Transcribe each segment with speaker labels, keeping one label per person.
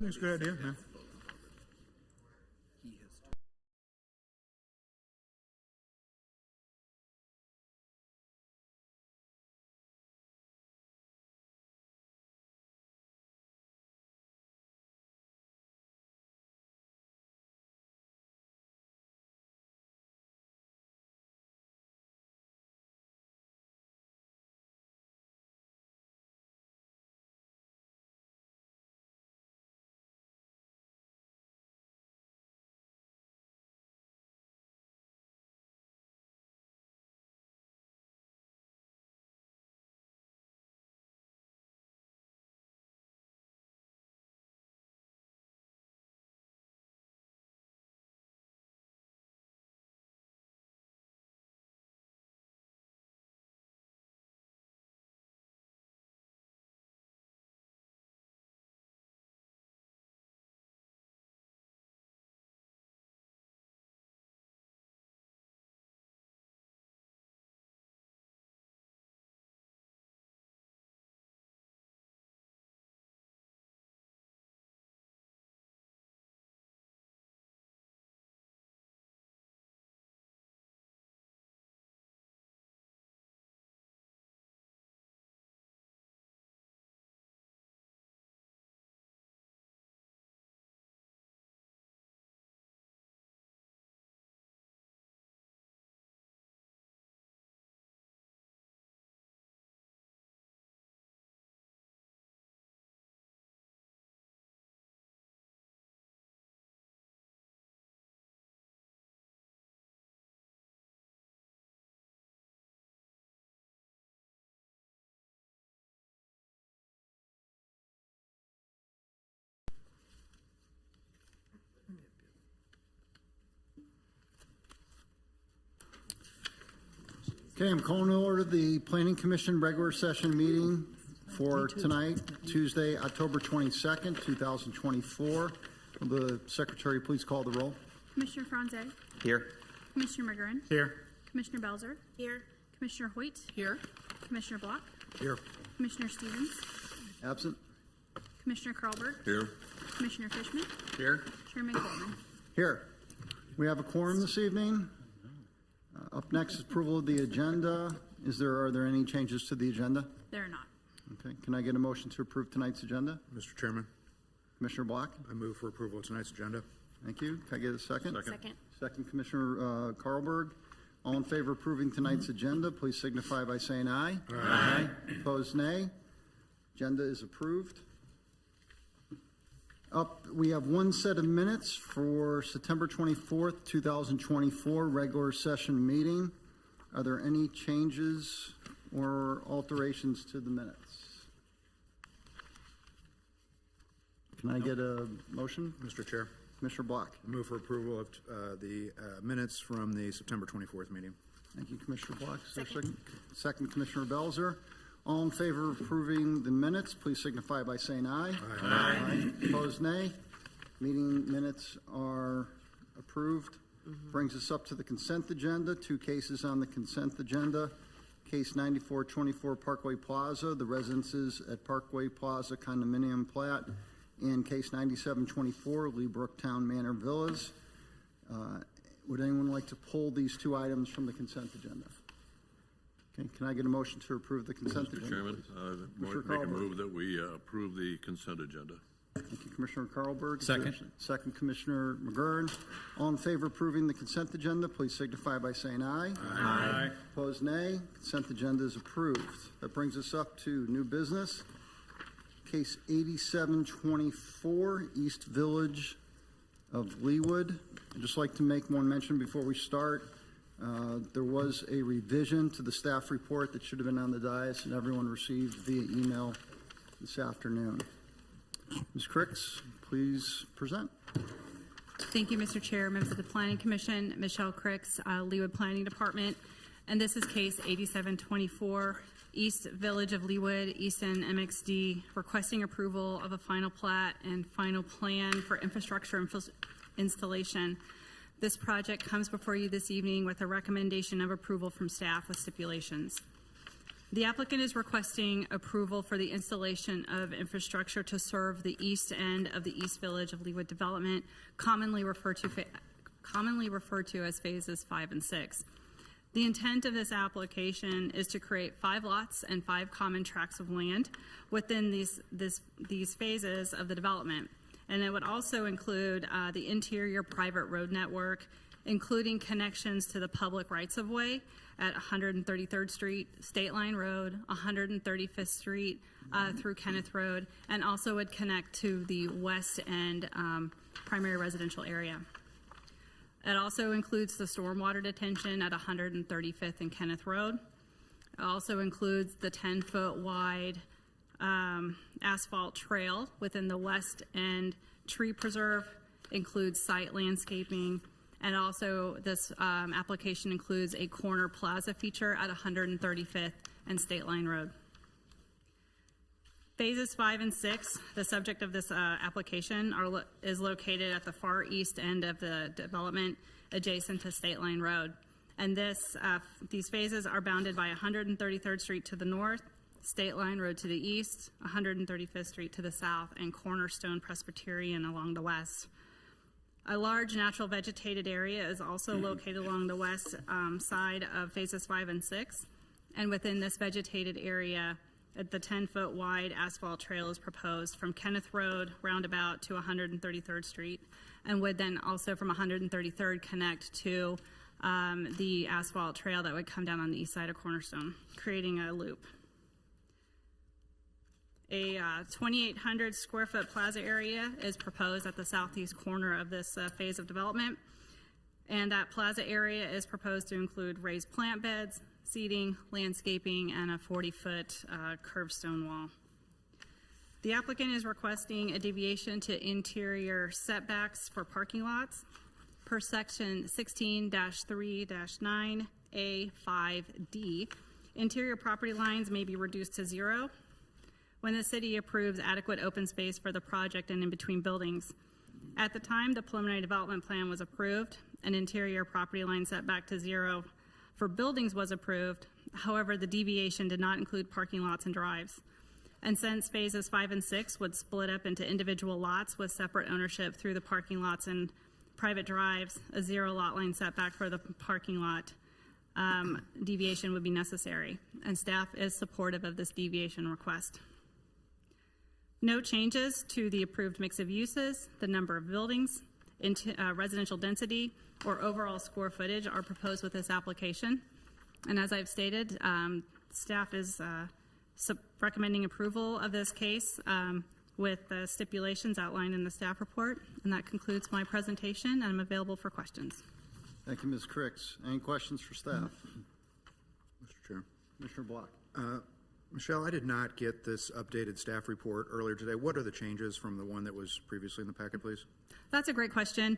Speaker 1: That's a good idea, yeah. Okay, I'm calling to order the Planning Commission regular session meeting for tonight, Tuesday, October 22nd, 2024. Will the secretary please call the roll?
Speaker 2: Commissioner Franze.
Speaker 3: Here.
Speaker 2: Commissioner McGurran.
Speaker 1: Here.
Speaker 2: Commissioner Belzer. Here. Commissioner Hoyt. Here. Commissioner Block.
Speaker 1: Here.
Speaker 2: Commissioner Stevens.
Speaker 1: Absent?
Speaker 2: Commissioner Carlberg.
Speaker 1: Here.
Speaker 2: Commissioner Fishman.
Speaker 1: Here.
Speaker 2: Chairman Coleman.
Speaker 1: Here. We have a quorum this evening. Up next is approval of the agenda. Are there any changes to the agenda?
Speaker 2: There are not.
Speaker 1: Okay, can I get a motion to approve tonight's agenda?
Speaker 4: Mr. Chairman,
Speaker 1: Commissioner Block?
Speaker 4: I move for approval of tonight's agenda.
Speaker 1: Thank you. Can I get a second?
Speaker 2: Second.
Speaker 1: Second, Commissioner Carlberg. All in favor of approving tonight's agenda, please signify by saying aye. Aye. Opposed, nay. Agenda is approved. Up, we have one set of minutes for September 24th, 2024, regular session meeting. Are there any changes or alterations to the minutes? Can I get a motion?
Speaker 4: Mr. Chair,
Speaker 1: Commissioner Block.
Speaker 4: I move for approval of the minutes from the September 24th meeting.
Speaker 1: Thank you, Commissioner Block. Second, Commissioner Belzer. All in favor of approving the minutes, please signify by saying aye. Aye. Opposed, nay. Meeting minutes are approved. Brings us up to the consent agenda. Two cases on the consent agenda. Case 9424 Parkway Plaza, the Residences at Parkway Plaza Condominium Plat, and case 9724 LEABROOKE Town Manor Villas. Would anyone like to pull these two items from the consent agenda? Okay, can I get a motion to approve the consent agenda?
Speaker 5: Mr. Chairman, I make a move that we approve the consent agenda.
Speaker 1: Thank you, Commissioner Carlberg.
Speaker 3: Second.
Speaker 1: Second, Commissioner McGurran. All in favor of approving the consent agenda, please signify by saying aye.
Speaker 3: Aye.
Speaker 1: Opposed, nay. Consent agenda is approved. That brings us up to new business. Case 8724, East Village of Leawood. I'd just like to make one mention before we start. There was a revision to the staff report that should have been on the dais and everyone received via email this afternoon. Ms. Cricks, please present.
Speaker 2: Thank you, Mr. Chair, members of the Planning Commission, Michelle Cricks, Leawood Planning Department. And this is case 8724, East Village of Leawood, END MXD, requesting approval of a final plat and final plan for infrastructure installation. This project comes before you this evening with a recommendation of approval from staff with stipulations. The applicant is requesting approval for the installation of infrastructure to serve the east end of the East Village of Leawood development, commonly referred to as phases 5 and 6. The intent of this application is to create 5 lots and 5 common tracts of land within these phases of the development. And it would also include the interior private road network, including connections to the public rights-of-way at 133rd Street, State Line Road, 135th Street through Kenneth Road, and also would connect to the west end primary residential area. It also includes the stormwater detention at 135th and Kenneth Road. It also includes the 10-foot wide asphalt trail within the west end tree preserve, includes site landscaping, and also this application includes a corner plaza feature at 135th and State Line Road. Phases 5 and 6, the subject of this application, is located at the far east end of the development adjacent to State Line Road. And these phases are bounded by 133rd Street to the north, State Line Road to the east, 135th Street to the south, and Cornerstone Presbyterian along the west. A large natural vegetated area is also located along the west side of phases 5 and 6. And within this vegetated area, the 10-foot wide asphalt trail is proposed from Kenneth Road roundabout to 133rd Street, and would then also from 133rd connect to the asphalt trail that would come down on the east side of Cornerstone, creating a loop. A 2,800 square foot plaza area is proposed at the southeast corner of this phase of development. And that plaza area is proposed to include raised plant beds, seating, landscaping, and a 40-foot curved stone wall. The applicant is requesting a deviation to interior setbacks for parking lots per section 16-3-9A5D. Interior property lines may be reduced to 0 when the city approves adequate open space for the project and in between buildings. At the time the preliminary development plan was approved, an interior property line setback to 0 for buildings was approved. However, the deviation did not include parking lots and drives. And since phases 5 and 6 would split up into individual lots with separate ownership through the parking lots and private drives, a 0 lot line setback for the parking lot deviation would be necessary. And staff is supportive of this deviation request. No changes to the approved mix of uses, the number of buildings, residential density, or overall square footage are proposed with this application. And as I've stated, staff is recommending approval of this case with the stipulations outlined in the staff report. And that concludes my presentation, and I'm available for questions.
Speaker 1: Thank you, Ms. Cricks. Any questions for staff?
Speaker 4: Mr. Chair.
Speaker 1: Commissioner Block.
Speaker 4: Michelle, I did not get this updated staff report earlier today. What are the changes from the one that was previously in the packet, please?
Speaker 2: That's a great question.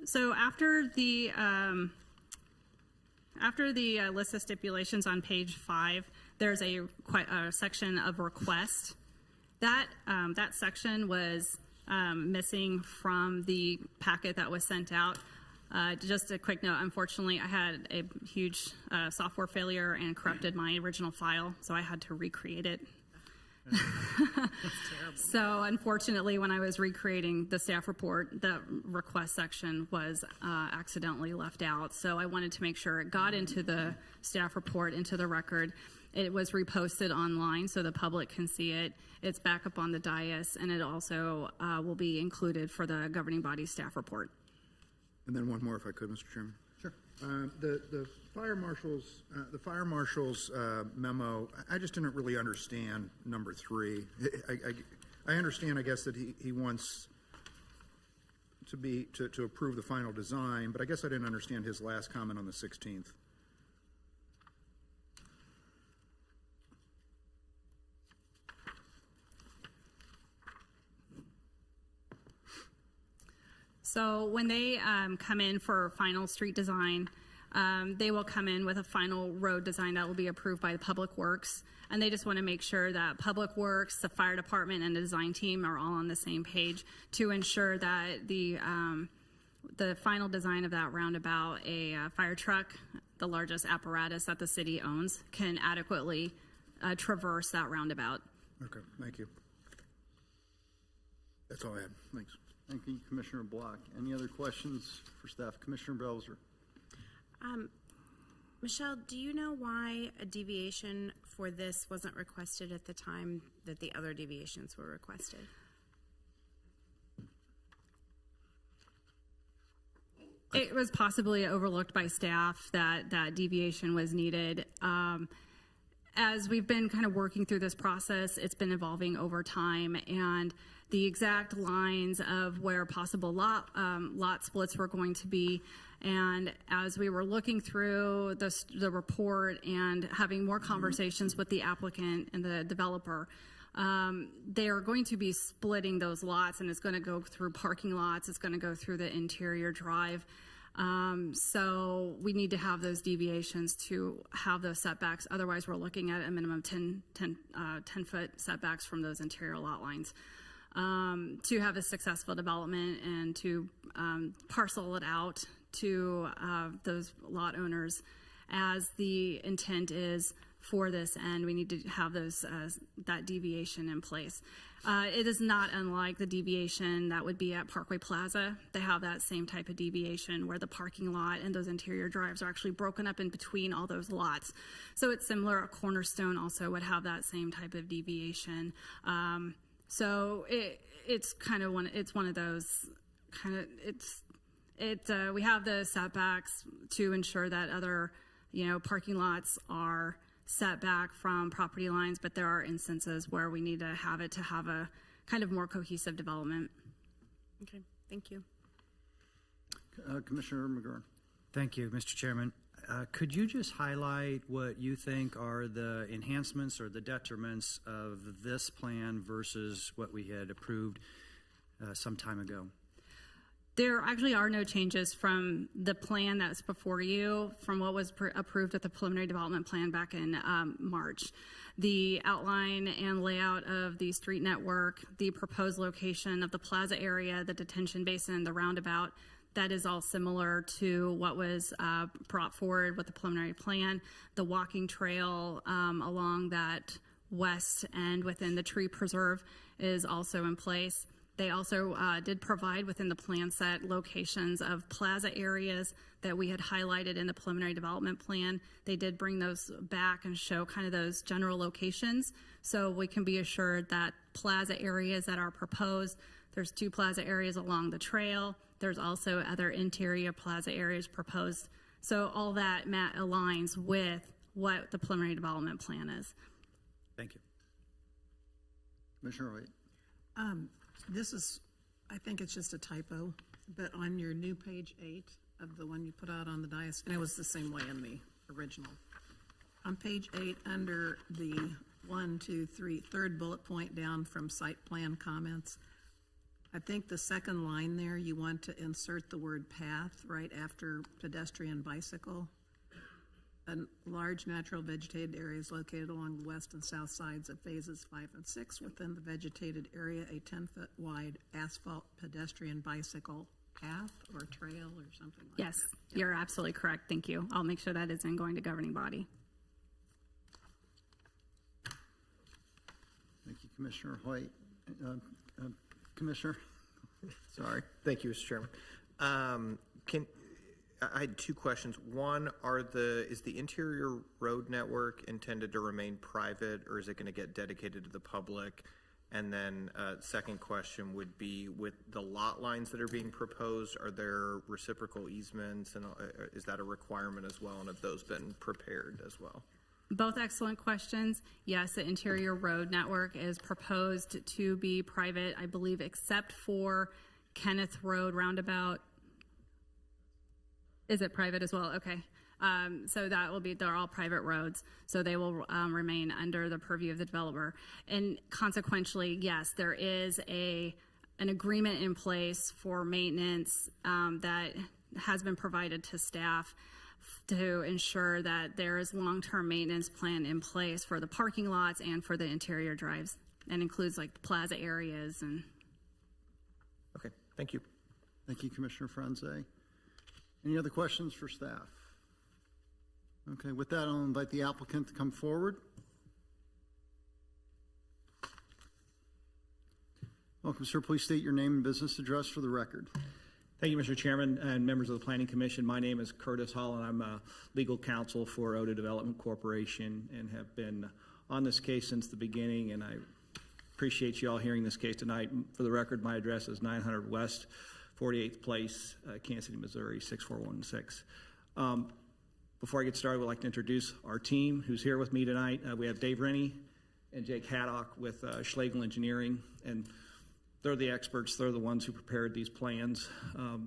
Speaker 2: So after the list of stipulations on page 5, there's a section of request. That section was missing from the packet that was sent out. Just a quick note, unfortunately, I had a huge software failure and corrupted my original file, so I had to recreate it. So unfortunately, when I was recreating the staff report, the request section was accidentally left out. So I wanted to make sure it got into the staff report, into the record. It was reposted online so the public can see it. It's back up on the dais, and it also will be included for the governing body staff report.
Speaker 4: And then one more, if I could, Mr. Chairman.
Speaker 1: Sure.
Speaker 4: The fire marshal's memo, I just didn't really understand number 3. I understand, I guess, that he wants to approve the final design, but I guess I didn't understand his last comment on the 16th.
Speaker 2: So when they come in for final street design, they will come in with a final road design that will be approved by the Public Works. And they just want to make sure that Public Works, the fire department, and the design team are all on the same page to ensure that the final design of that roundabout, a fire truck the largest apparatus that the city owns, can adequately traverse that roundabout.
Speaker 4: Okay, thank you. That's all I had. Thanks.
Speaker 1: Thank you, Commissioner Block. Any other questions for staff? Commissioner Belzer?
Speaker 3: Michelle, do you know why a deviation for this wasn't requested at the time that the other deviations were requested?
Speaker 2: It was possibly overlooked by staff that that deviation was needed. As we've been kind of working through this process, it's been evolving over time, and the exact lines of where possible lot splits were going to be. And as we were looking through the report and having more conversations with the applicant and the developer, they are going to be splitting those lots, and it's going to go through parking lots. It's going to go through the interior drive. So we need to have those deviations to have those setbacks. Otherwise, we're looking at a minimum 10-foot setbacks from those interior lot lines to have a successful development and to parcel it out to those lot owners as the intent is for this end. We need to have those that deviation in place. It is not unlike the deviation that would be at Parkway Plaza. They have that same type of deviation where the parking lot and those interior drives are actually broken up in between all those lots. So it's similar. A Cornerstone also would have that same type of deviation. So it's kind of one of those kind of we have the setbacks to ensure that other parking lots are set back from property lines, but there are instances where we need to have a kind of more cohesive development.
Speaker 3: Okay, thank you.
Speaker 1: Commissioner McGurn.
Speaker 6: Thank you, Mr. Chairman. Could you just highlight what you think are the enhancements or the detriments of this plan versus what we had approved some time ago?
Speaker 2: There actually are no changes from the plan that's before you, from what was approved at the preliminary development plan back in March. The outline and layout of the street network, the proposed location of the plaza area, the detention basin, the roundabout, that is all similar to what was brought forward with the preliminary plan. The walking trail along that west end within the tree preserve is also in place. They also did provide within the plan set locations of plaza areas that we had highlighted in the preliminary development plan. They did bring those back and show kind of those general locations. So we can be assured that plaza areas that are proposed, there's 2 plaza areas along the trail. There's also other interior plaza areas proposed. So all that aligns with what the preliminary development plan is.
Speaker 6: Thank you.
Speaker 1: Commissioner White.
Speaker 7: This is, I think it's just a typo, but on your new page 8 of the one you put out on the dais, and it was the same way in the original. On page 8, under the 1, 2, 3, third bullet point down from site plan comments, I think the second line there, you want to insert the word path right after pedestrian bicycle. A large natural vegetated area is located along the west and south sides of phases 5 and 6. Within the vegetated area, a 10-foot wide asphalt pedestrian bicycle path or trail or something like
Speaker 2: Yes,
Speaker 7: that.
Speaker 2: you're absolutely correct. Thank you. I'll make sure that is in going to governing body.
Speaker 1: Thank you, Commissioner White. Commissioner? Sorry.
Speaker 8: Thank you, Mr. Chairman. I had 2 questions. One, is the interior road network intended to remain private, or is it going to get dedicated to the public? And then second question would be, with the lot lines that are being proposed, are there reciprocal easements, and is that a requirement as well? And have those been prepared as well?
Speaker 2: Both excellent questions. Yes, the interior road network is proposed to be private, I believe, except for Kenneth Road roundabout. Is it private as well? Okay. So that will be, they're all private roads, so they will remain under the purview of the developer. And consequentially, yes, there is an agreement in place for maintenance that has been provided to staff to ensure that there is long-term maintenance plan in place for the parking lots and for the interior drives, and includes like the plaza areas. And
Speaker 8: Okay, thank you.
Speaker 1: Thank you, Commissioner Franze. Any other questions for staff? Okay, with that, I'll invite the applicant to come forward. Welcome, sir. Please state your name and business address for the record.
Speaker 9: Thank you, Mr. Chairman and members of the Planning Commission. My name is Curtis Hall, and I'm a legal counsel for Oda Development Corporation and have been on this case since the beginning, and I appreciate you all hearing this case tonight. For the record, my address is 900 West 48th Place, Kansas City, Missouri, 64116. Before I get started, I'd like to introduce our team who's here with me tonight. We have Dave Rennie and Jake Haddock with Schlegel Engineering, and they're the experts. They're the ones who prepared these plans,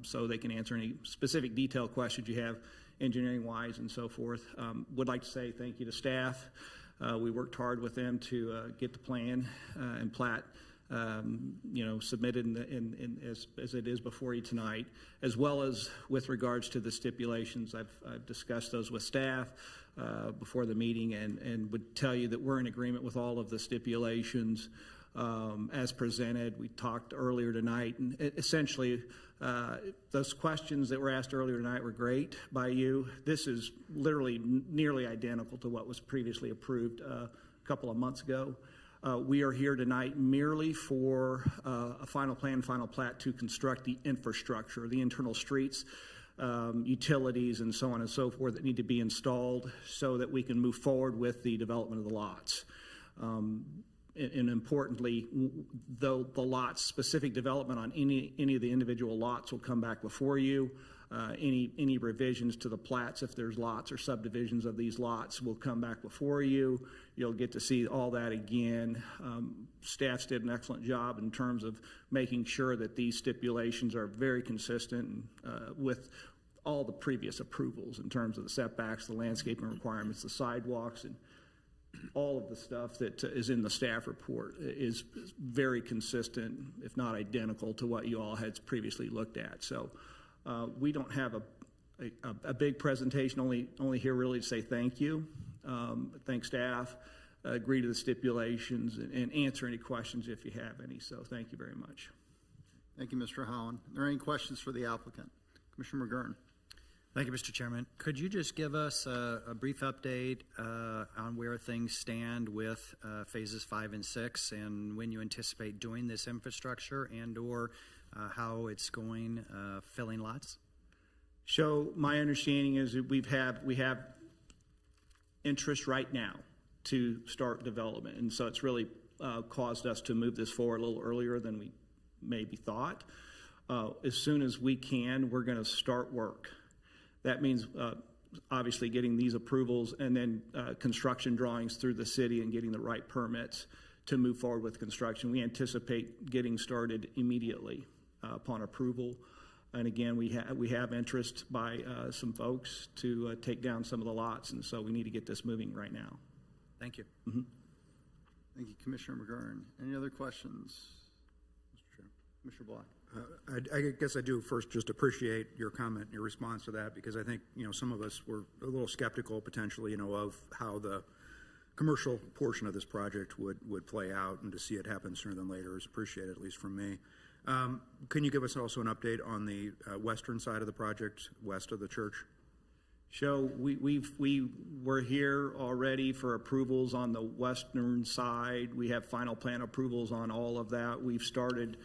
Speaker 9: so they can answer any specific detailed questions you have engineering-wise and so forth. Would like to say thank you to staff. We worked hard with them to get the plan and plat submitted as it is before you tonight, as well as with regards to the stipulations. I've discussed those with staff before the meeting and would tell you that we're in agreement with all of the stipulations as presented. We talked earlier tonight, and essentially those questions that were asked earlier tonight were great by you. This is literally nearly identical to what was previously approved a couple of months ago. We are here tonight merely for a final plan, final plat to construct the infrastructure, the internal streets, utilities, and so on and so forth that need to be installed so that we can move forward with the development of the lots. And importantly, though the lots, specific development on any of the individual lots will come back before you. Any revisions to the plats, if there's lots or subdivisions of these lots, will come back before you. You'll get to see all that again. Staffs did an excellent job in terms of making sure that these stipulations are very consistent with all the previous approvals in terms of the setbacks, the landscaping requirements, the sidewalks, and all of the stuff that is in the staff report is very consistent, if not identical, to what you all had previously looked at. So we don't have a big presentation, only here really to say thank you, thank staff, agree to the stipulations, and answer any questions if you have any. So thank you very much.
Speaker 1: Thank you, Mr. Holland. Are there any questions for the applicant? Commissioner McGurn.
Speaker 6: Thank you, Mr. Chairman. Could you just give us a brief update on where things stand with phases 5 and 6 and when you anticipate doing this infrastructure and or how it's going filling lots?
Speaker 9: So my understanding is that we have interest right now to start development, and so it's really caused us to move this forward a little earlier than we maybe thought. As soon as we can, we're going to start work. That means obviously getting these approvals and then construction drawings through the city and getting the right permits to move forward with construction. We anticipate getting started immediately upon approval. And again, we have interest by some folks to take down some of the lots, and so we need to get this moving right now.
Speaker 6: Thank you.
Speaker 9: Mm-hmm.
Speaker 1: Thank you, Commissioner McGurn. Any other questions?
Speaker 4: Mr. Chair.
Speaker 1: Commissioner Black.
Speaker 4: I guess I do first just appreciate your comment and your response to that, because I think, some of us were a little skeptical potentially, of how the commercial portion of this project would play out, and to see it happen sooner than later is appreciated, at least from me. Can you give us also an update on the western side of the project, west of the church?
Speaker 9: So we were here already for approvals on the western side. We have final plan approvals on all of that. We've started.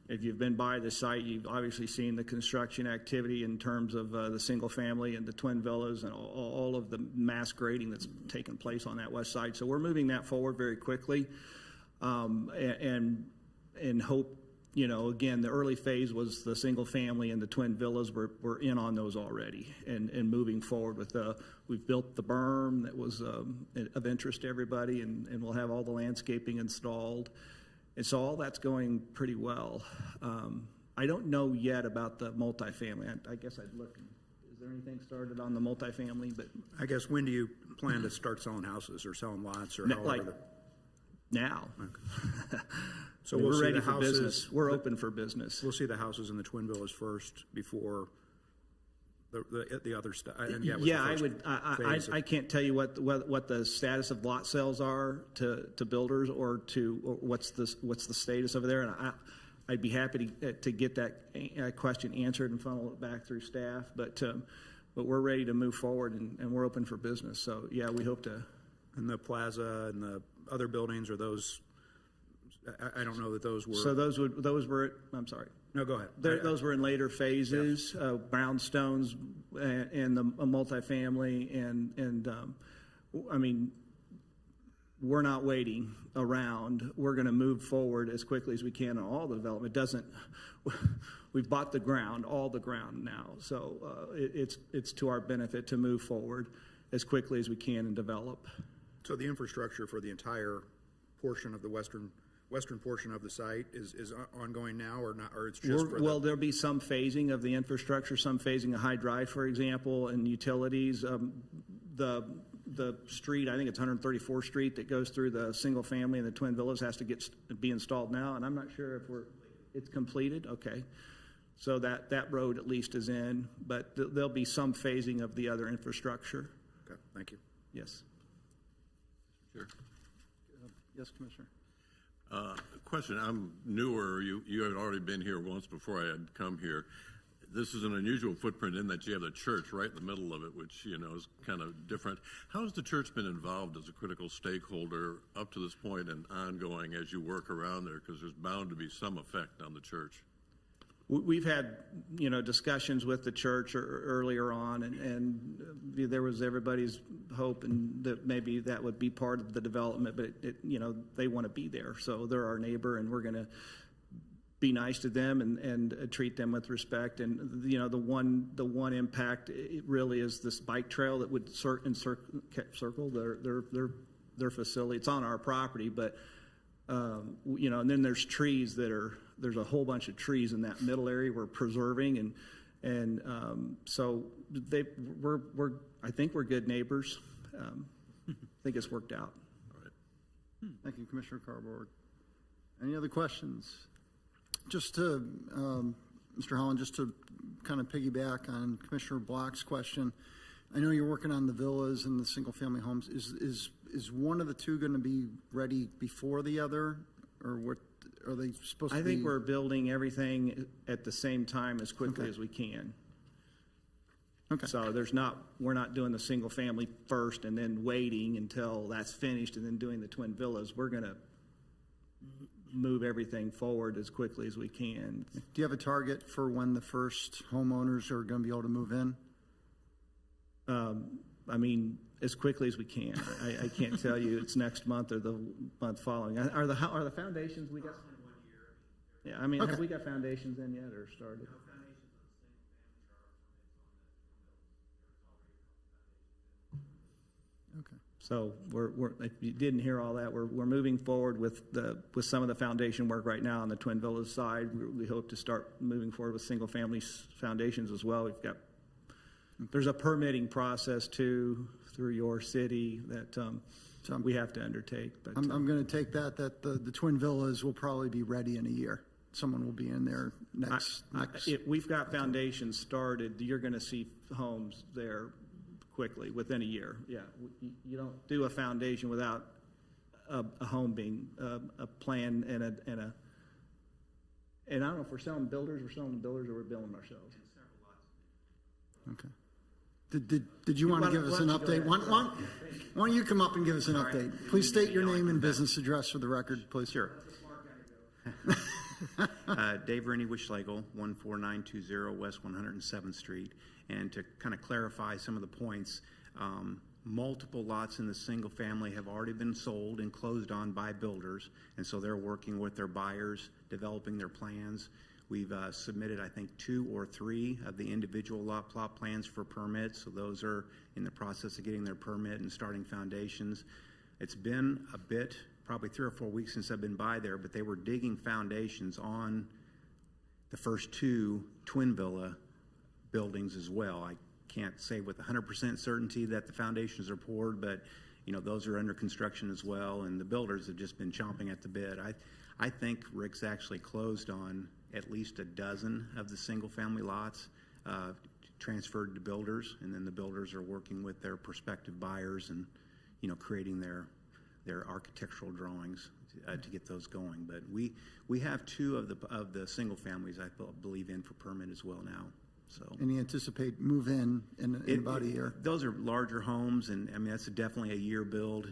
Speaker 9: If you've been by the site, you've obviously seen the construction activity in terms of the single family and the twin villas and all of the mass grading that's taken place on that west side. So we're moving that forward very quickly, and hope, again, the early phase was the single family and the twin villas. We're in on those already and moving forward with we've built the berm that was of interest to everybody, and we'll have all the landscaping installed. And so all that's going pretty well. I don't know yet about the multifamily. I guess I'd look. Is there anything started on the multifamily? But
Speaker 4: I guess, when do you plan to start selling houses or selling lots or however?
Speaker 9: Like now.
Speaker 4: Okay. So
Speaker 9: we're
Speaker 4: see
Speaker 9: ready
Speaker 4: the
Speaker 9: for
Speaker 4: houses,
Speaker 9: business. We're open for business.
Speaker 4: We'll see the houses in the twin villas first before the other stuff.
Speaker 9: I can't tell you what the status of lot sales are to builders or what's the status over there, and I'd be happy to get that question answered and funnel it back through staff. But but we're ready to move forward and we're open for business. So, yeah, we hope to.
Speaker 4: And the plaza and the other buildings, are those, I don't know that those were.
Speaker 9: So those were, I'm sorry.
Speaker 4: No, go ahead.
Speaker 9: Those were in later phases, brownstones and the multifamily and I mean, we're not waiting around. We're going to move forward as quickly as we can on all the development. We've bought the ground, all the ground now. So it's to our benefit to move forward as quickly as we can and develop.
Speaker 4: So the infrastructure for the entire portion of the western portion of the site is ongoing now, or not, or it's just for
Speaker 9: Well, there'll be some phasing of the infrastructure, some phasing of high drive, for example, and utilities. The street, I think it's 134th Street that goes through the single family and the twin villas has to be installed now, and I'm not sure if it's completed. Okay. So that road at least is in, but there'll be some phasing of the other infrastructure.
Speaker 4: Okay, thank you.
Speaker 9: Yes.
Speaker 5: Sure.
Speaker 1: Yes, Commissioner.
Speaker 5: Question, I'm newer. You had already been here once before I had come here. This is an unusual footprint in that you have the church right in the middle of it, which, is kind of different. How has the church been involved as a critical stakeholder up to this point and ongoing as you work around there? Because there's bound to be some effect on the church.
Speaker 9: We've had, discussions with the church earlier on, and there was everybody's hope and that maybe that would be part of the development, but they want to be there. So they're our neighbor, and we're going to be nice to them and treat them with respect. And the one impact it really is this bike trail that would circle their facility. It's on our property, but and then there's trees there's a whole bunch of trees in that middle area we're preserving, and so I think we're good neighbors. I think it's worked out.
Speaker 5: All right.
Speaker 1: Thank you, Commissioner Carborg. Any other questions? Just to, Mr. Holland, just to kind of piggyback on Commissioner Block's question, I know you're working on the villas and the single-family homes. Is one of the two going to be ready before the other, or what are they supposed to be?
Speaker 9: I think we're building everything at the same time as quickly as we can.
Speaker 1: Okay.
Speaker 9: So we're not doing the single family first and then waiting until that's finished and then doing the twin villas. We're going to move everything forward as quickly as we can.
Speaker 1: Do you have a target for when the first homeowners are going to be able to move in?
Speaker 9: I mean, as quickly as we can. I can't tell you it's next month or the month following. Are the foundations we got? Yeah, I mean,
Speaker 1: okay.
Speaker 9: Have we got foundations in yet or started?
Speaker 1: Okay.
Speaker 9: So if you didn't hear all that, we're moving forward with some of the foundation work right now on the Twin Villas side. We hope to start moving forward with single family foundations as well. There's a permitting process too through your city that we have to undertake. But
Speaker 1: I'm going to take that the Twin Villas will probably be ready in a year. Someone will be in there next.
Speaker 9: We've got foundations started. You're going to see homes there quickly within a year. Yeah, you don't do a foundation without a home being a plan and a. And I don't know if we're selling builders. We're selling builders, or we're building ourselves.
Speaker 1: Okay. Did you want to give us an update? Why don't you come up and give us an update? Please state your name and business address for the record, please.
Speaker 10: Sure. Dave Rennie Wischlegel, 14920 West 107th Street. And to kind of clarify some of the points, multiple lots in the single family have already been sold and closed on by builders. And so they're working with their buyers, developing their plans. We've submitted, I think, 2 or 3 of the individual lot plot plans for permits. So those are in the process of getting their permit and starting foundations. It's been a bit, probably 3 or 4 weeks since I've been by there, but they were digging foundations on the first 2 twin villa buildings as well. I can't say with 100% certainty that the foundations are poured, but those are under construction as well, and the builders have just been chomping at the bit. I think Rick's actually closed on at least a dozen of the single family lots transferred to builders, and then the builders are working with their prospective buyers and creating their architectural drawings to get those going. But we have 2 of the single families I believe in for permit as well now. So.
Speaker 1: And you anticipate move-in in about a year?
Speaker 10: Those are larger homes, and I mean, that's definitely a year build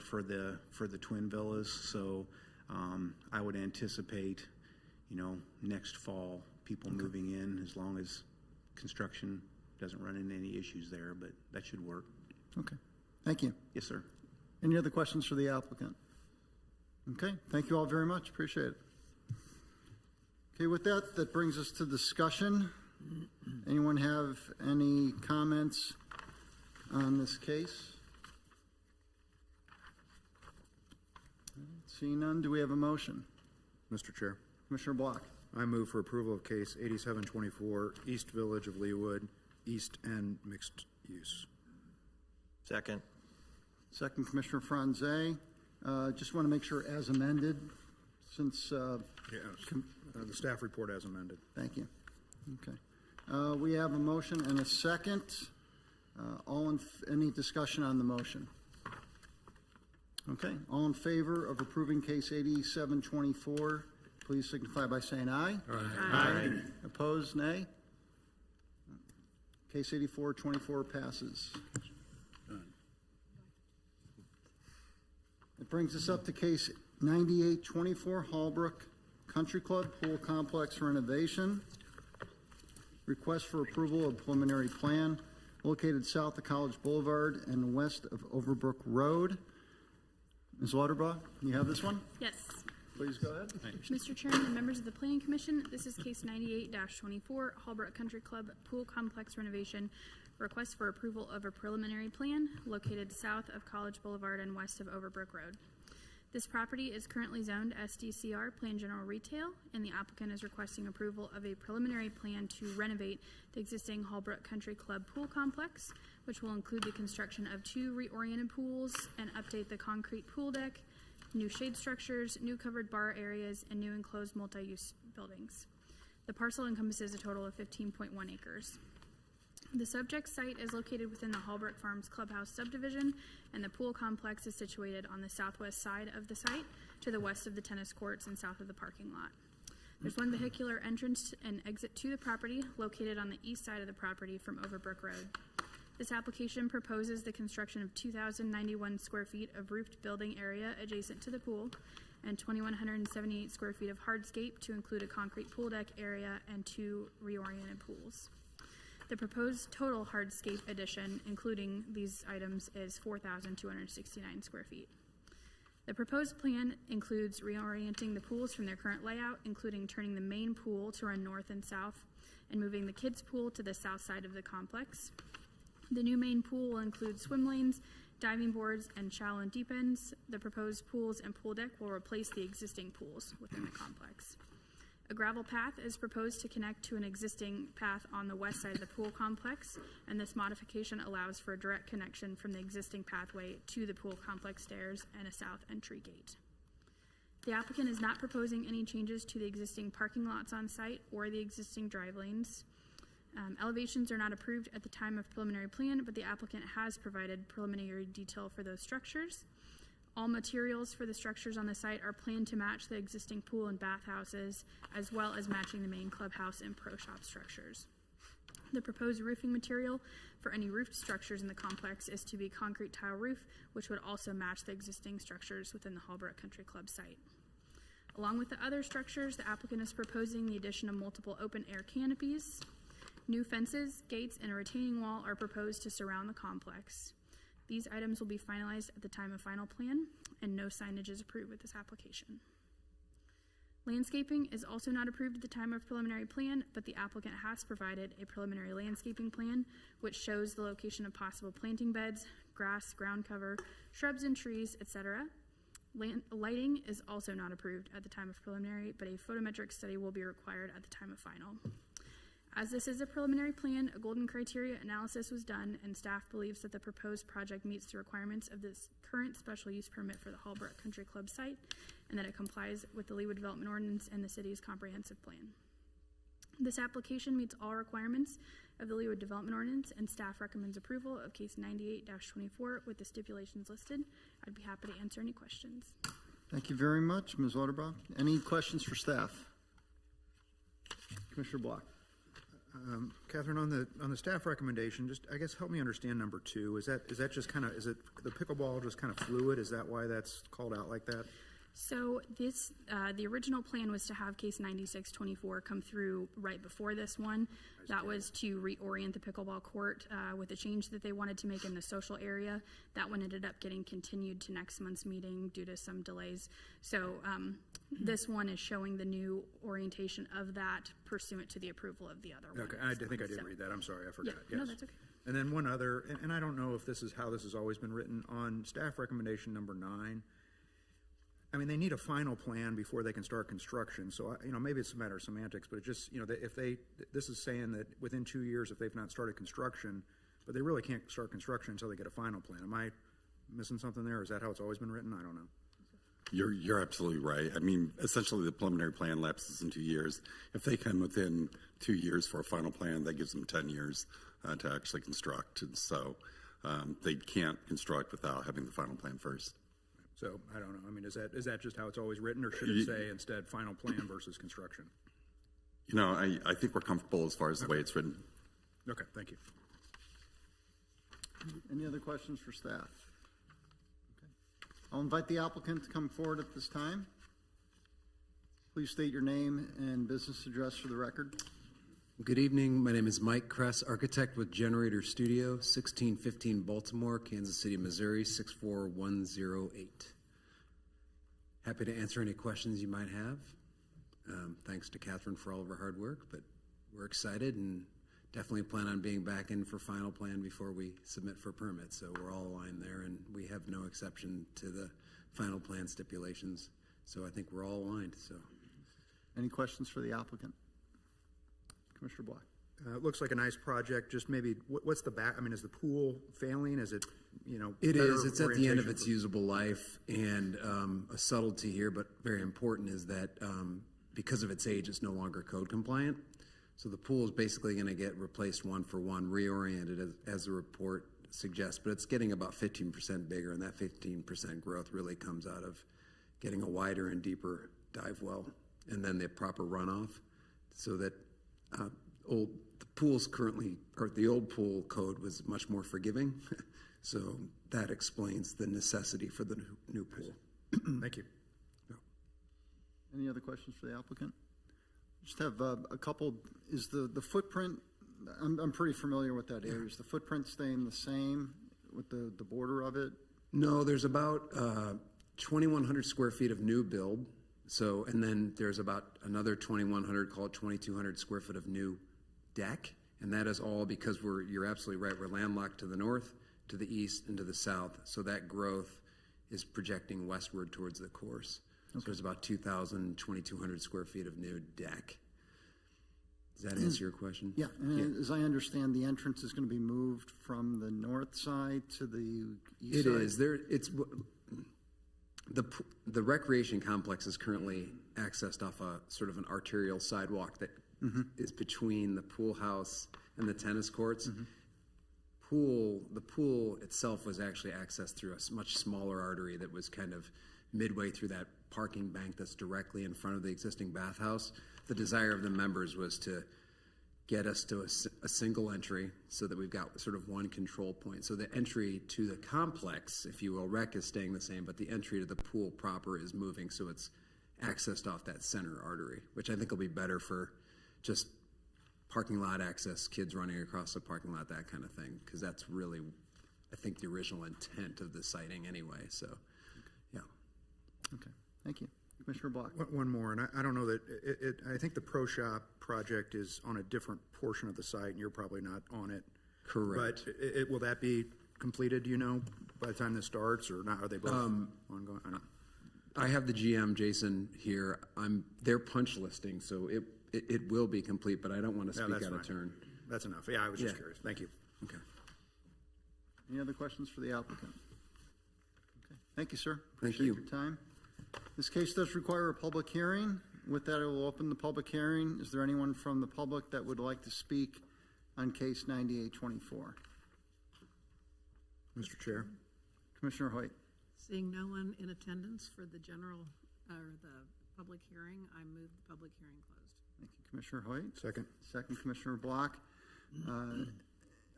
Speaker 10: for the twin villas. So I would anticipate, next fall, people moving in, as long as construction doesn't run into any issues there, but that should work.
Speaker 1: Okay, thank you.
Speaker 10: Yes, sir.
Speaker 1: Any other questions for the applicant? Okay, thank you all very much, appreciate it. Okay, with that, that brings us to discussion. Anyone have any comments on this case? Seeing none, do we have a motion?
Speaker 4: Mr. Chair,
Speaker 1: Commissioner Block.
Speaker 4: I move for approval of case 8724, East Village of Leawood, East End Mixed Use.
Speaker 8: Second.
Speaker 1: Second, Commissioner Franze. Just want to make sure as amended, since,
Speaker 4: Yes, the staff report as amended.
Speaker 1: thank you. Okay. We have a motion and a second. Any discussion on the motion? Okay, all in favor of approving case 8724, please signify by saying aye. Aye. Opposed, nay? Case 8424 passes. It brings us up to case 9824, HALLBROOK Country Club Pool Complex Renovation. Request for approval of preliminary plan located south of College Boulevard and west of Overbrook Road. Ms. Lauterbach, you have this one?
Speaker 2: Yes.
Speaker 1: Please go ahead.
Speaker 2: Mr. Chairman and members of the Planning Commission, this is case 98-24, HALLBROOK Country Club Pool Complex Renovation. Request for approval of a preliminary plan located south of College Boulevard and west of Overbrook Road. This property is currently zoned SDCR, Plan General Retail, and the applicant is requesting approval of a preliminary plan to renovate the existing HALLBROOK Country Club Pool Complex, which will include the construction of 2 reoriented pools and update the concrete pool deck, new shade structures, new covered bar areas, and new enclosed multi-use buildings. The parcel encompasses a total of 15.1 acres. The subject site is located within the HALLBROOK Farms Clubhouse subdivision, and the pool complex is situated on the southwest side of the site, to the west of the tennis courts and south of the parking lot. There's one vehicular entrance and exit to the property located on the east side of the property from Overbrook Road. This application proposes the construction of 2,091 square feet of roofed building area adjacent to the pool and 2,178 square feet of hardscape to include a concrete pool deck area and 2 reoriented pools. The proposed total hardscape addition, including these items, is 4,269 square feet. The proposed plan includes reorienting the pools from their current layout, including turning the main pool to run north and south, and moving the kids' pool to the south side of the complex. The new main pool will include swim lanes, diving boards, and shallow and deep ends. The proposed pools and pool deck will replace the existing pools within the complex. A gravel path is proposed to connect to an existing path on the west side of the pool complex, and this modification allows for a direct connection from the existing pathway to the pool complex stairs and a south entry gate. The applicant is not proposing any changes to the existing parking lots on site or the existing drive lanes. Elevations are not approved at the time of preliminary plan, but the applicant has provided preliminary detail for those structures. All materials for the structures on the site are planned to match the existing pool and bathhouses, as well as matching the main clubhouse and pro shop structures. The proposed roofing material for any roofed structures in the complex is to be concrete tile roof, which would also match the existing structures within the HALLBROOK Country Club site. Along with the other structures, the applicant is proposing the addition of multiple open air canopies. New fences, gates, and a retaining wall are proposed to surround the complex. These items will be finalized at the time of final plan, and no signage is approved with this application. Landscaping is also not approved at the time of preliminary plan, but the applicant has provided a preliminary landscaping plan, which shows the location of possible planting beds, grass, ground cover, shrubs and trees, etc. Lighting is also not approved at the time of preliminary, but a photometric study will be required at the time of final. As this is a preliminary plan, a golden criteria analysis was done, and staff believes that the proposed project meets the requirements of this current special use permit for the HALLBROOK Country Club site, and that it complies with the Leawood Development Ordinance and the city's comprehensive plan. This application meets all requirements of the Leawood Development Ordinance, and staff recommends approval of case 98-24 with the stipulations listed. I'd be happy to answer any questions.
Speaker 1: Thank you very much, Ms. Lauterbach. Any questions for staff? Commissioner Block.
Speaker 4: Catherine, on the staff recommendation, just, I guess, help me understand number 2. Is that just kind of, is it, the pickleball just kind of fluid? Is that why that's called out like that?
Speaker 11: So this, the original plan was to have case 9624 come through right before this one. That was to reorient the pickleball court with a change that they wanted to make in the social area. That one ended up getting continued to next month's meeting due to some delays. So this one is showing the new orientation of that pursuant to the approval of the other one.
Speaker 4: Okay, I think I did read that. I'm sorry, I forgot.
Speaker 11: Yeah, no,
Speaker 4: Yes.
Speaker 11: that's okay.
Speaker 4: And then one other, and I don't know if this is how this has always been written, on staff recommendation number 9. I mean, they need a final plan before they can start construction, so, maybe it's a matter of semantics, but it just, this is saying that within 2 years, if they've not started construction, but they really can't start construction until they get a final plan. Am I missing something there, or is that how it's always been written? I don't know.
Speaker 12: You're absolutely right. I mean, essentially, the preliminary plan lapses in 2 years. If they come within 2 years for a final plan, that gives them 10 years to actually construct, and so they can't construct without having the final plan first.
Speaker 4: So, I don't know. I mean, is that just how it's always written, or should it say instead final plan versus construction?
Speaker 12: I think we're comfortable as far as the way it's written.
Speaker 4: Okay, thank you.
Speaker 1: Any other questions for staff? Okay. I'll invite the applicant to come forward at this time. Please state your name and business address for the record.
Speaker 13: Good evening. My name is Mike Kress, architect with Generator Studio, 1615 Baltimore, Kansas City, Missouri, 64108. Happy to answer any questions you might have. Thanks to Catherine for all of her hard work, but we're excited and definitely plan on being back in for final plan before we submit for permit. So we're all aligned there, and we have no exception to the final plan stipulations. So I think we're all aligned. So,
Speaker 1: any questions for the applicant? Commissioner Black.
Speaker 4: It looks like a nice project. Just maybe, what's the back? I mean, is the pool failing? Is it,
Speaker 13: It is. It's at the end of its usable life, and a subtlety here, but very important, is that because of its age, it's no longer code compliant. So the pool is basically going to get replaced one for one, reoriented as the report suggests, but it's getting about 15% bigger, and that 15% growth really comes out of getting a wider and deeper dive well, and then the proper runoff, so that the pools currently, or the old pool code was much more forgiving. So that explains the necessity for the new pool.
Speaker 4: Thank you.
Speaker 1: Any other questions for the applicant? Just have a couple. Is the footprint, I'm pretty familiar with that area. Is the footprint staying the same with the border of it?
Speaker 13: No, there's about 2,100 square feet of new build. So, and then there's about another 2,100, call it 2,200 square foot of new deck. And that is all because you're absolutely right, we're landlocked to the north, to the east, and to the south. So that growth is projecting westward towards the course. Okay. So there's about 2,200 square feet of new deck. Does that answer your question?
Speaker 1: Yeah, and as I understand, the entrance is going to be moved from the north side to the east side?
Speaker 13: It is. It's the recreation complex is currently accessed off a sort of an arterial sidewalk that is between the pool house and the tennis courts. The pool itself was actually accessed through a much smaller artery that was kind of midway through that parking bank that's directly in front of the existing bathhouse. The desire of the members was to get us to a single entry so that we've got sort of one control point. So the entry to the complex, if you will, rec is staying the same, but the entry to the pool proper is moving, so it's accessed off that center artery, which I think will be better for just parking lot access, kids running across the parking lot, that kind of thing, because that's really, I think, the original intent of the siting anyway. So, yeah.
Speaker 1: Okay, thank you. Commissioner Block.
Speaker 4: One more, and I don't know that I think the Pro Shop project is on a different portion of the site, and you're probably not on it.
Speaker 13: Correct.
Speaker 4: But will that be completed, do you know, by the time this starts, or not? Are they both ongoing? I don't.
Speaker 13: I have the GM, Jason, here. They're punch listing, so it will be complete, but I don't want to speak out of turn.
Speaker 4: That's enough. Yeah, I was just curious. Thank you.
Speaker 13: Okay.
Speaker 1: Any other questions for the applicant? Okay. Thank you, sir.
Speaker 13: Thank
Speaker 1: Appreciate
Speaker 13: you.
Speaker 1: your time. This case does require a public hearing. With that, I will open the public hearing. Is there anyone from the public that would like to speak on case 9824?
Speaker 4: Mr. Chair.
Speaker 1: Commissioner Hoyt.
Speaker 7: Seeing no one in attendance for the general or the public hearing, I move the public hearing closed.
Speaker 1: Thank you, Commissioner Hoyt.
Speaker 4: Second.
Speaker 1: Second, Commissioner Block.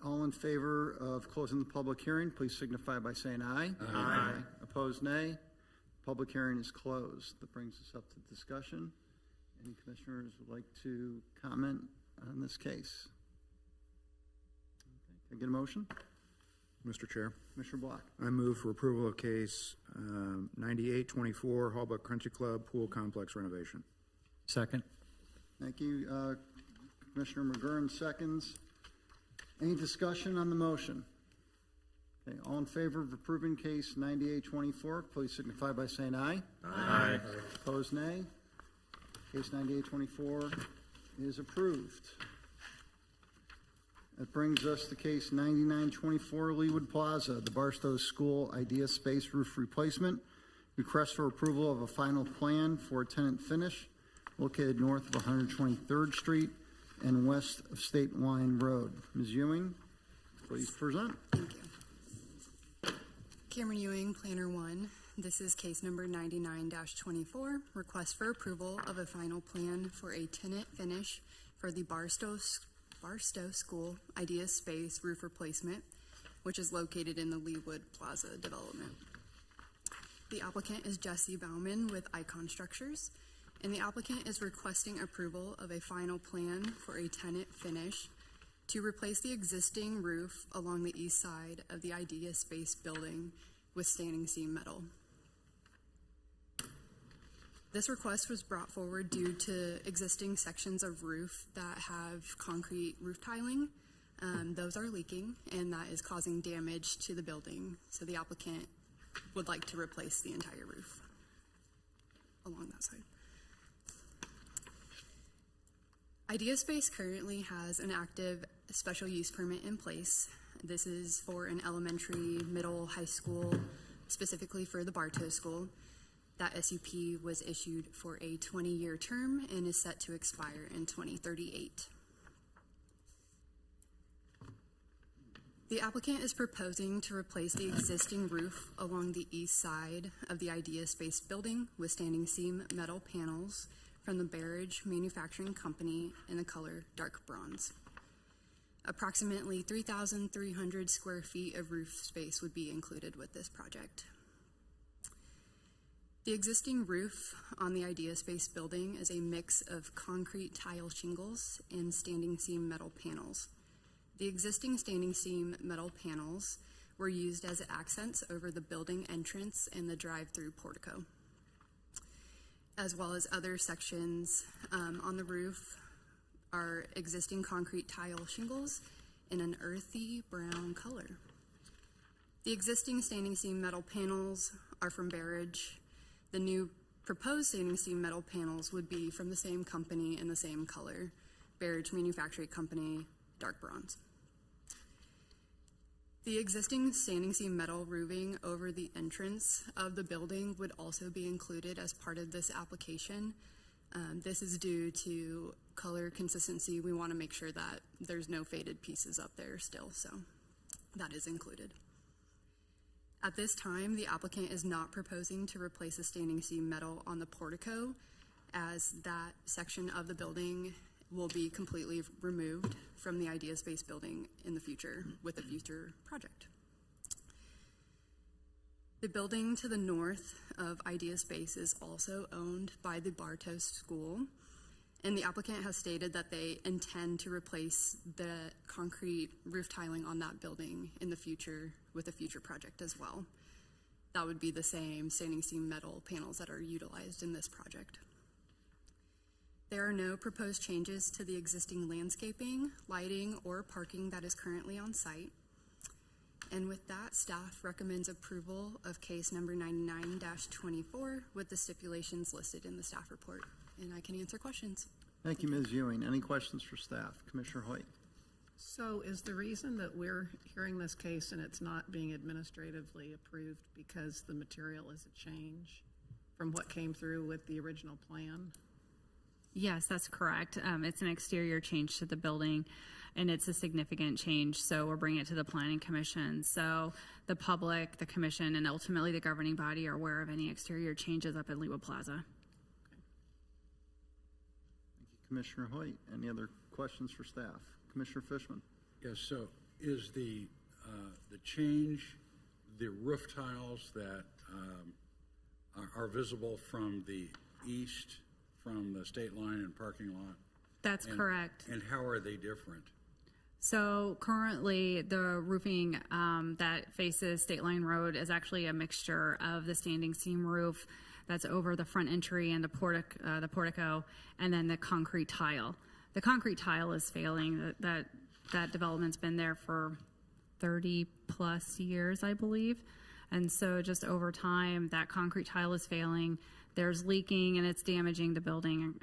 Speaker 1: All in favor of closing the public hearing, please signify by saying aye. Aye. Opposed, nay. Public hearing is closed. That brings us up to discussion. Any commissioners would like to comment on this case? Okay. Can I get a motion?
Speaker 4: Mr. Chair,
Speaker 1: Commissioner Block.
Speaker 4: I move for approval of case 9824 HALLBROok Country Club Pool Complex renovation.
Speaker 6: Second.
Speaker 1: Thank you. Commissioner McGurran seconds. Any discussion on the motion? Okay, all in favor of approving case 9824, please signify by saying aye. Aye. Opposed, nay. Case 9824 is approved. That brings us to case 9924 Leawood Plaza, the Barstow School Idea Space Roof Replacement. Request for approval of a final plan for tenant finish located north of 123rd Street and west of State Line Road. Ms. Ewing, please present.
Speaker 14: Thank you. Cameron Ewing, Planner 1. This is case number 99-24, request for approval of a final plan for a tenant finish for the Barstow School Idea Space Roof Replacement, which is located in the Leawood Plaza development. The applicant is Jesse Bauman with Icon Structures, and the applicant is requesting approval of a final plan for a tenant finish to replace the existing roof along the east side of the Idea Space building with standing seam metal. This request was brought forward due to existing sections of roof that have concrete roof tiling. Those are leaking, and that is causing damage to the building. So the applicant would like to replace the entire roof along that side. Idea Space currently has an active special use permit in place. This is for an elementary, middle, high school, specifically for the Bartow School. That SUP was issued for a 20-year term and is set to expire in 2038. The applicant is proposing to replace the existing roof along the east side of the Idea Space building with standing seam metal panels from the Barrage Manufacturing Company in the color dark bronze. Approximately 3,300 square feet of roof space would be included with this project. The existing roof on the Idea Space building is a mix of concrete tile shingles and standing seam metal panels. The existing standing seam metal panels were used as accents over the building entrance and the drive-through portico, as well as other sections on the roof are existing concrete tile shingles in an earthy brown color. The existing standing seam metal panels are from Barrage. The new proposed standing seam metal panels would be from the same company in the same color, Barrage Manufacturing Company, dark bronze. The existing standing seam metal roofing over the entrance of the building would also be included as part of this application. This is due to color consistency. We want to make sure that there's no faded pieces up there still, so that is included. At this time, the applicant is not proposing to replace the standing seam metal on the portico, as that section of the building will be completely removed from the Idea Space building in the future with a future project. The building to the north of Idea Space is also owned by the Bartow School, and the applicant has stated that they intend to replace the concrete roof tiling on that building in the future with a future project as well. That would be the same standing seam metal panels that are utilized in this project. There are no proposed changes to the existing landscaping, lighting, or parking that is currently on site. And with that, staff recommends approval of case number 99-24 with the stipulations listed in the staff report. And I can answer questions.
Speaker 1: Thank you, Ms. Ewing. Any questions for staff? Commissioner Hoyt.
Speaker 7: So is the reason that we're hearing this case and it's not being administratively approved because the material is a change from what came through with the original plan?
Speaker 2: Yes, that's correct. It's an exterior change to the building, and it's a significant change, so we're bringing it to the Planning Commission. So the public, the commission, and ultimately the governing body are aware of any exterior changes up at Leawood Plaza.
Speaker 1: Commissioner Hoyt. Any other questions for staff? Commissioner Fishman?
Speaker 15: Yes, so is the change, the roof tiles that are visible from the east, from the state line and parking lot?
Speaker 2: That's correct.
Speaker 15: And how are they different?
Speaker 2: So currently, the roofing that faces State Line Road is actually a mixture of the standing seam roof that's over the front entry and the portico, and then the concrete tile. The concrete tile is failing. That development's been there for 30-plus years, I believe. And so just over time, that concrete tile is failing. There's leaking, and it's damaging the building,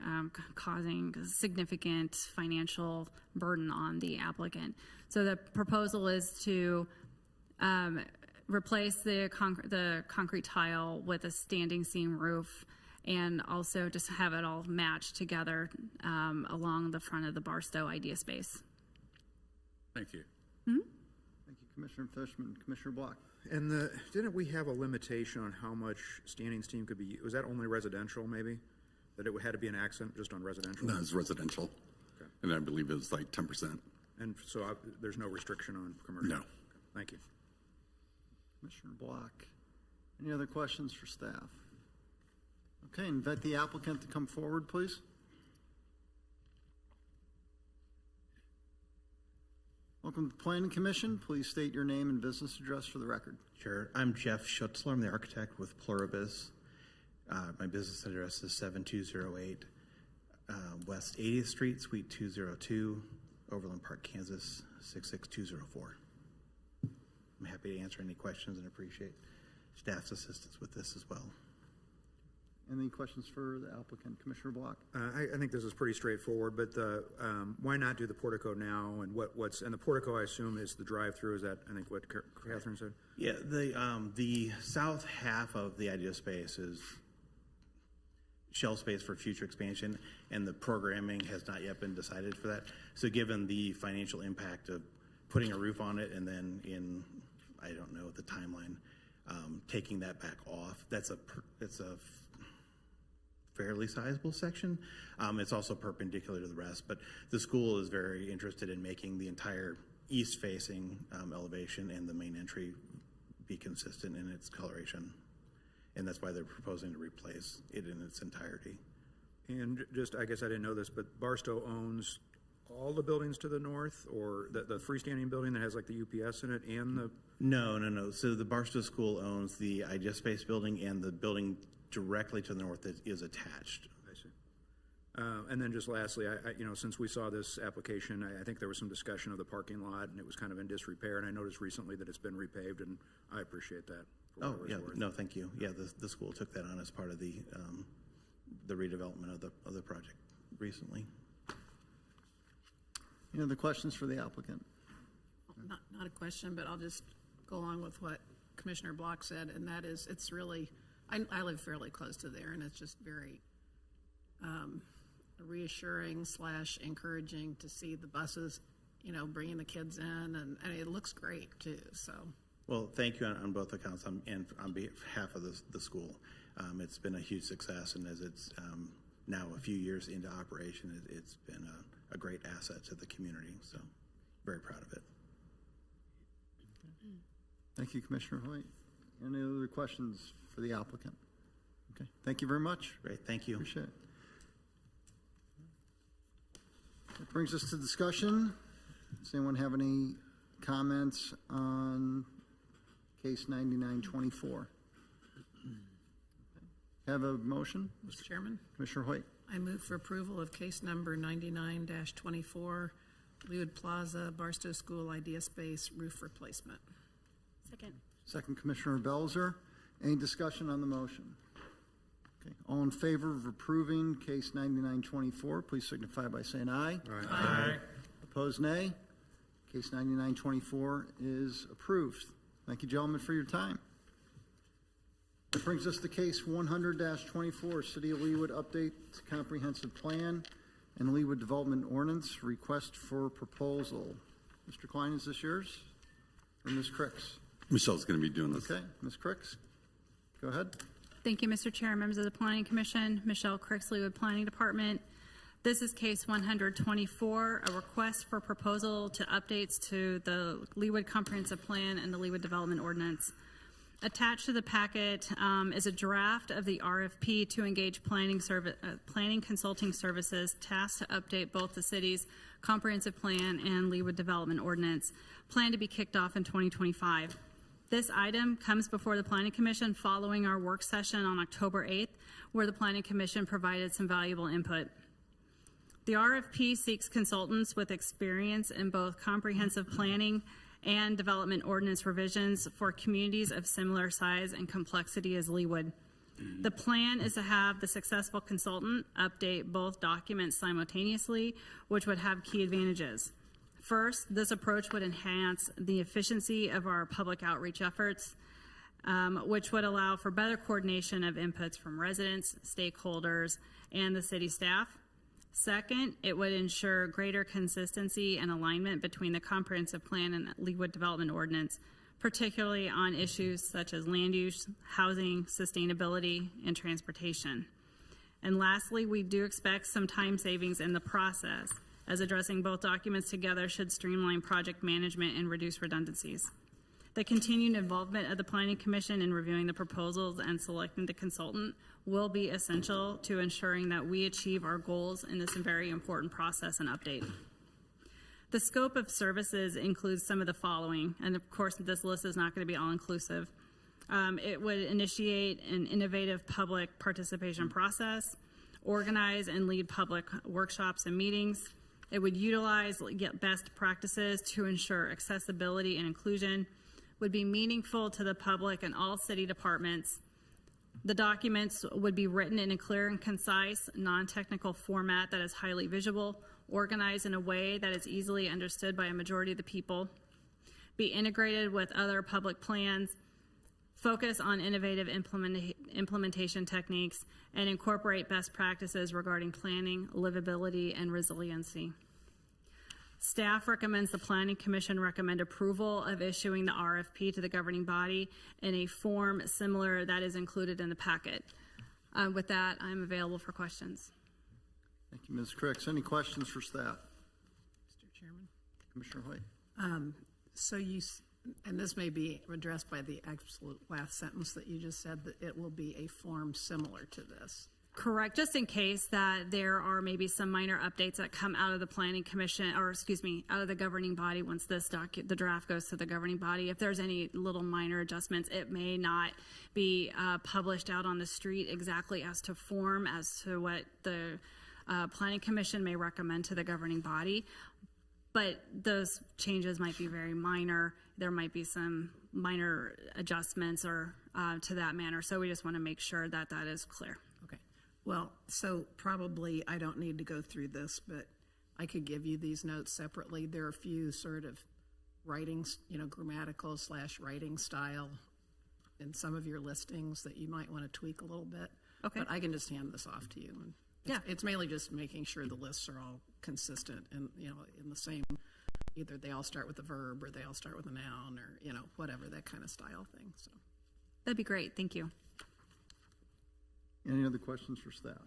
Speaker 2: causing significant financial burden on the applicant. So the proposal is to replace the concrete tile with a standing seam roof, and also just have it all matched together along the front of the Barstow Idea Space.
Speaker 15: Thank you.
Speaker 1: Thank you, Commissioner Fishman. Commissioner Block?
Speaker 4: And didn't we have a limitation on how much standing seam could be, was that only residential maybe? That it had to be an accent just on residential?
Speaker 12: No, it's residential.
Speaker 4: Okay.
Speaker 12: And I believe it was like 10%.
Speaker 4: And so there's no restriction on commercial?
Speaker 12: No.
Speaker 4: Okay. Thank you.
Speaker 1: Commissioner Block? Any other questions for staff? Okay, invite the applicant to come forward, please. Welcome to the Planning Commission. Please state your name and business address for the record.
Speaker 16: Sure. I'm Jeff Schutzler. I'm the architect with Pluribus. My business address is 7208 West 80th Street, Suite 202, Overland Park, Kansas 66204. I'm happy to answer any questions and appreciate staff's assistance with this as well.
Speaker 1: Any questions for the applicant? Commissioner Block?
Speaker 4: I think this is pretty straightforward, but why not do the portico now? And and the portico, I assume, is the drive-through. Is that, I think, what Catherine said?
Speaker 16: Yeah, the south half of the idea space is shell space for future expansion, and the programming has not yet been decided for that. So given the financial impact of putting a roof on it and then in, I don't know, the timeline, taking that back off, it's a fairly sizable section. It's also perpendicular to the rest, but the school is very interested in making the entire east-facing elevation and the main entry be consistent in its coloration. And that's why they're proposing to replace it in its entirety.
Speaker 4: And just, I guess I didn't know this, but Barstow owns all the buildings to the north, or the freestanding building that has like the UPS in it and the...
Speaker 16: No. So the Barstow School owns the Idea Space building, and the building directly to the north is attached.
Speaker 4: I see. And then just lastly, since we saw this application, I think there was some discussion of the parking lot, and it was kind of in disrepair, and I noticed recently that it's been repaved, and I appreciate that.
Speaker 16: Oh, yeah, no, thank you. Yeah, the school took that on as part of the redevelopment of the project recently.
Speaker 1: Any other questions for the applicant?
Speaker 7: Not a question, but I'll just go along with what Commissioner Block said, and that is, it's really, I live fairly close to there, and it's just very reassuring / encouraging to see the buses, bringing the kids in, and it looks great too, so.
Speaker 16: Well, thank you on both accounts and on behalf of the school. It's been a huge success, and as it's now a few years into operation, it's been a great asset to the community, so very proud of it.
Speaker 1: Thank you, Commissioner Hoyt. Any other questions for the applicant? Okay, thank you very much.
Speaker 16: Great, thank you.
Speaker 1: Appreciate it. That brings us to discussion. Does anyone have any comments on case 9924? Have a motion?
Speaker 7: Mr. Chairman?
Speaker 1: Commissioner Hoyt.
Speaker 7: I move for approval of case number 99-24, LEAWOOD Plaza, Barstow School Idea Space roof replacement.
Speaker 11: Second.
Speaker 1: Second, Commissioner Belzer. Any discussion on the motion? Okay. All in favor of approving case 9924, please signify by saying aye.
Speaker 15: Aye.
Speaker 1: Opposed, nay. Case 9924 is approved. Thank you, gentlemen, for your time. That brings us to case 100-24, City of Leawood Update to Comprehensive Plan and Leawood Development Ordinance, request for proposal. Mr. Klein, is this yours? Or Ms. Cricks?
Speaker 12: Michelle's going to be doing this.
Speaker 1: Okay, Ms. Cricks, go ahead.
Speaker 2: Thank you, Mr. Chair, members of the Planning Commission. Michelle Cricks, Leawood Planning Department. This is case 124, a request for proposal to updates to the Leawood Comprehensive Plan and the Leawood Development Ordinance. Attached to the packet is a draft of the RFP to engage planning consulting services tasked to update both the city's comprehensive plan and Leawood Development Ordinance, planned to be kicked off in 2025. This item comes before the Planning Commission following our work session on October 8th, where the Planning Commission provided some valuable input. The RFP seeks consultants with experience in both comprehensive planning and development ordinance revisions for communities of similar size and complexity as Leawood. The plan is to have the successful consultant update both documents simultaneously, which would have key advantages. First, this approach would enhance the efficiency of our public outreach efforts, which would allow for better coordination of inputs from residents, stakeholders, and the city staff. Second, it would ensure greater consistency and alignment between the comprehensive plan and Leawood Development Ordinance, particularly on issues such as land use, housing, sustainability, and transportation. And lastly, we do expect some time savings in the process, as addressing both documents together should streamline project management and reduce redundancies. The continued involvement of the Planning Commission in reviewing the proposals and selecting the consultant will be essential to ensuring that we achieve our goals in this very important process and update. The scope of services includes some of the following, and of course this list is not going to be all-inclusive. It would initiate an innovative public participation process, organize and lead public workshops and meetings. It would utilize best practices to ensure accessibility and inclusion, would be meaningful to the public and all city departments. The documents would be written in a clear and concise, non-technical format that is highly visible, organized in a way that is easily understood by a majority of the people, be integrated with other public plans, focus on innovative implementation techniques, and incorporate best practices regarding planning, livability, and resiliency. Staff recommends the Planning Commission recommend approval of issuing the RFP to the governing body in a form similar that is included in the packet. With that, I'm available for questions.
Speaker 1: Thank you, Ms. Cricks. Any questions for staff?
Speaker 7: Mr. Chairman.
Speaker 1: Commissioner Hoyt.
Speaker 7: So you, and this may be addressed by the absolute last sentence that you just said, that it will be a form similar to this.
Speaker 2: Correct, just in case that there are maybe some minor updates that come out of the Planning Commission, or excuse me, out of the governing body once this the draft goes to the governing body. If there's any little minor adjustments, it may not be published out on the street exactly as to form as to what the Planning Commission may recommend to the governing body. But those changes might be very minor. There might be some minor adjustments or to that manner. So we just want to make sure that that is clear.
Speaker 7: Well, so probably I don't need to go through this, but I could give you these notes separately. There are a few sort of writings, grammatical / writing style in some of your listings that you might want to tweak a little bit.
Speaker 2: Okay.
Speaker 7: But I can just hand this off to you. And it's mainly just making sure the lists are all consistent and, in the same, either they all start with a verb or they all start with a noun or, whatever, that kind of style thing. So
Speaker 2: that'd be great. Thank you.
Speaker 1: Any other questions for staff?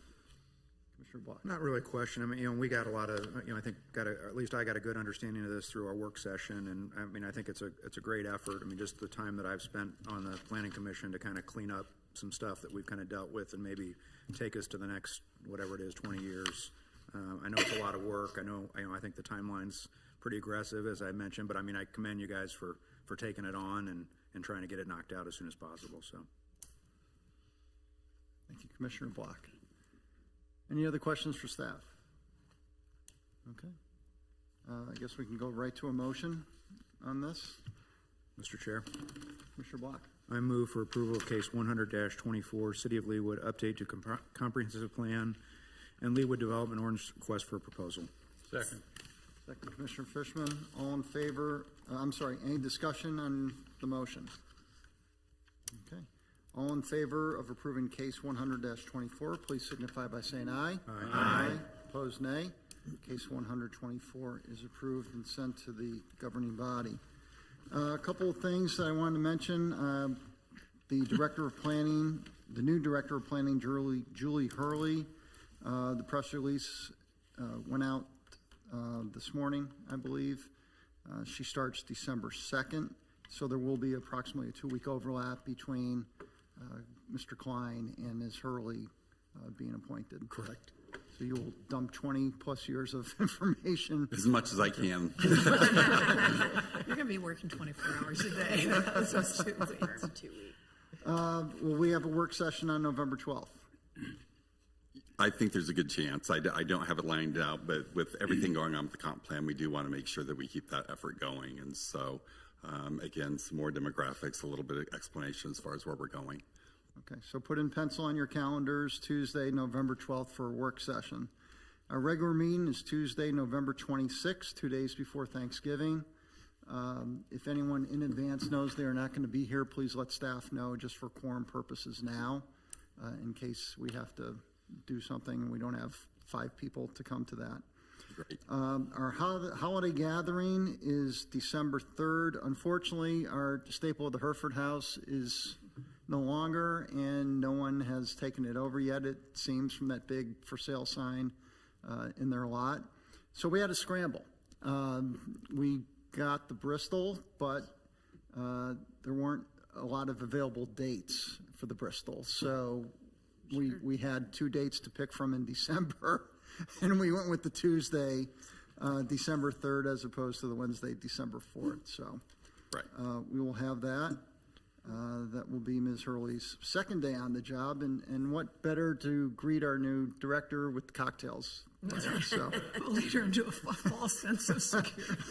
Speaker 1: Commissioner Block.
Speaker 4: Not really a question. I mean, we got a lot of, I think at least I got a good understanding of this through our work session. And I mean, I think it's a great effort. I mean, just the time that I've spent on the Planning Commission to kind of clean up some stuff that we've kind of dealt with and maybe take us to the next, whatever it is, 20 years. I know it's a lot of work. I think the timeline's pretty aggressive, as I mentioned, but I mean, I commend you guys for taking it on and trying to get it knocked out as soon as possible, so.
Speaker 1: Thank you, Commissioner Block. Any other questions for staff? Okay. I guess we can go right to a motion on this.
Speaker 4: Mr. Chair.
Speaker 1: Commissioner Block.
Speaker 4: I move for approval of case 100-24, City of Leawood, update to comprehensive plan and Leawood Development Ordinance request for a proposal.
Speaker 15: Second.
Speaker 1: Second, Commissioner Fishman. All in favor? Any discussion on the motion? Okay. All in favor of approving case 100-24, please signify by saying aye.
Speaker 4: Aye.
Speaker 1: Aye. Opposed, nay. Case 124 is approved and sent to the governing body. A couple of things that I wanted to mention. The Director of Planning, the new Director of Planning, Julie Hurley, the press release went out this morning, I believe. She starts December 2nd, so there will be approximately a 2-week overlap between Mr. Klein and Ms. Hurley being appointed.
Speaker 12: Correct.
Speaker 1: So you will dump 20-plus years of information.
Speaker 12: As much as I can.
Speaker 7: You're gonna be working 24 hours a day. That's just 2 weeks.
Speaker 3: 2 weeks.
Speaker 1: Will we have a work session on November 12th?
Speaker 12: I think there's a good chance. I don't have it lined out, but with everything going on with the comp plan, we do want to make sure that we keep that effort going. And so, again, some more demographics, a little bit of explanation as far as where we're going.
Speaker 1: Okay, so put in pencil on your calendars, Tuesday, November 12th for a work session. Our regular meeting is Tuesday, November 26th, 2 days before Thanksgiving. If anyone in advance knows they are not going to be here, please let staff know just for quorum purposes now, in case we have to do something and we don't have 5 people to come to that.
Speaker 12: Great.
Speaker 1: Our holiday gathering is December 3rd. Unfortunately, our staple of the Hereford House is no longer, and no one has taken it over yet, it seems, from that big for sale sign in their lot. So we had a scramble. We got the Bristol, but there weren't a lot of available dates for the Bristol. So we had 2 dates to pick from in December, and we went with the Tuesday, December 3rd, as opposed to the Wednesday, December 4th. So
Speaker 12: right.
Speaker 1: We will have that. That will be Ms. Hurley's second day on the job, and what better to greet our new director with cocktails? So
Speaker 7: We'll lead her into a false sense of security.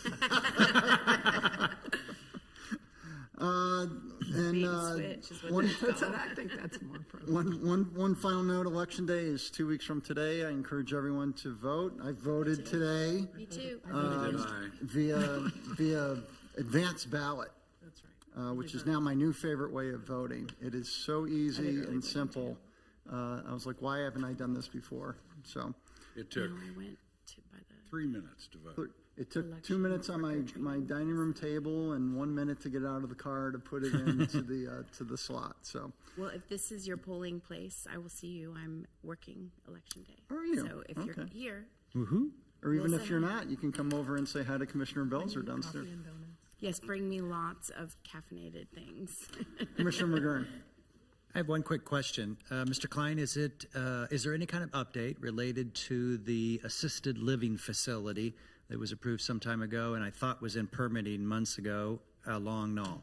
Speaker 7: I think that's more appropriate.
Speaker 1: One final note, Election Day is 2 weeks from today. I encourage everyone to vote. I voted today.
Speaker 3: Me too.
Speaker 1: Via advance ballot.
Speaker 7: That's right.
Speaker 1: Which is now my new favorite way of voting. It is so easy and simple. I was like, why haven't I done this before? So
Speaker 15: It took
Speaker 3: I went to by the
Speaker 15: 3 minutes to vote.
Speaker 1: it took 2 minutes on my dining room table and 1 minute to get out of the car to put it into the slot. So
Speaker 3: Well, if this is your polling place, I will see you. I'm working Election Day.
Speaker 1: Are you?
Speaker 3: So if you're here,
Speaker 1: or even
Speaker 3: We'll
Speaker 1: if
Speaker 3: say
Speaker 1: you're
Speaker 3: hi.
Speaker 1: not, you can come over and say hi to Commissioner Belzer downstairs.
Speaker 3: yes, bring me lots of caffeinated things.
Speaker 1: Commissioner McGurn.
Speaker 6: I have one quick question. Mr. Klein, is there any kind of update related to the assisted living facility that was approved some time ago and I thought was in permitting months ago along Knoll?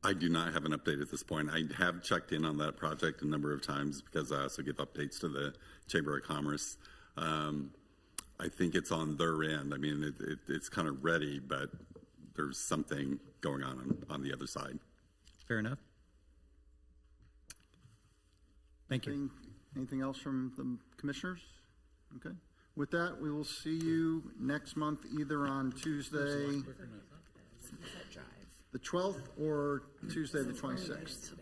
Speaker 12: I do not have an update at this point. I have checked in on that project a number of times because I also give updates to the Chamber of Commerce. I think it's on their end. I mean, it's kind of ready, but there's something going on the other side.
Speaker 6: Fair enough. Thank you.
Speaker 1: Anything else from the commissioners? Okay. With that, we will see you next month, either on Tuesday, the 12th, or Tuesday, the 26th.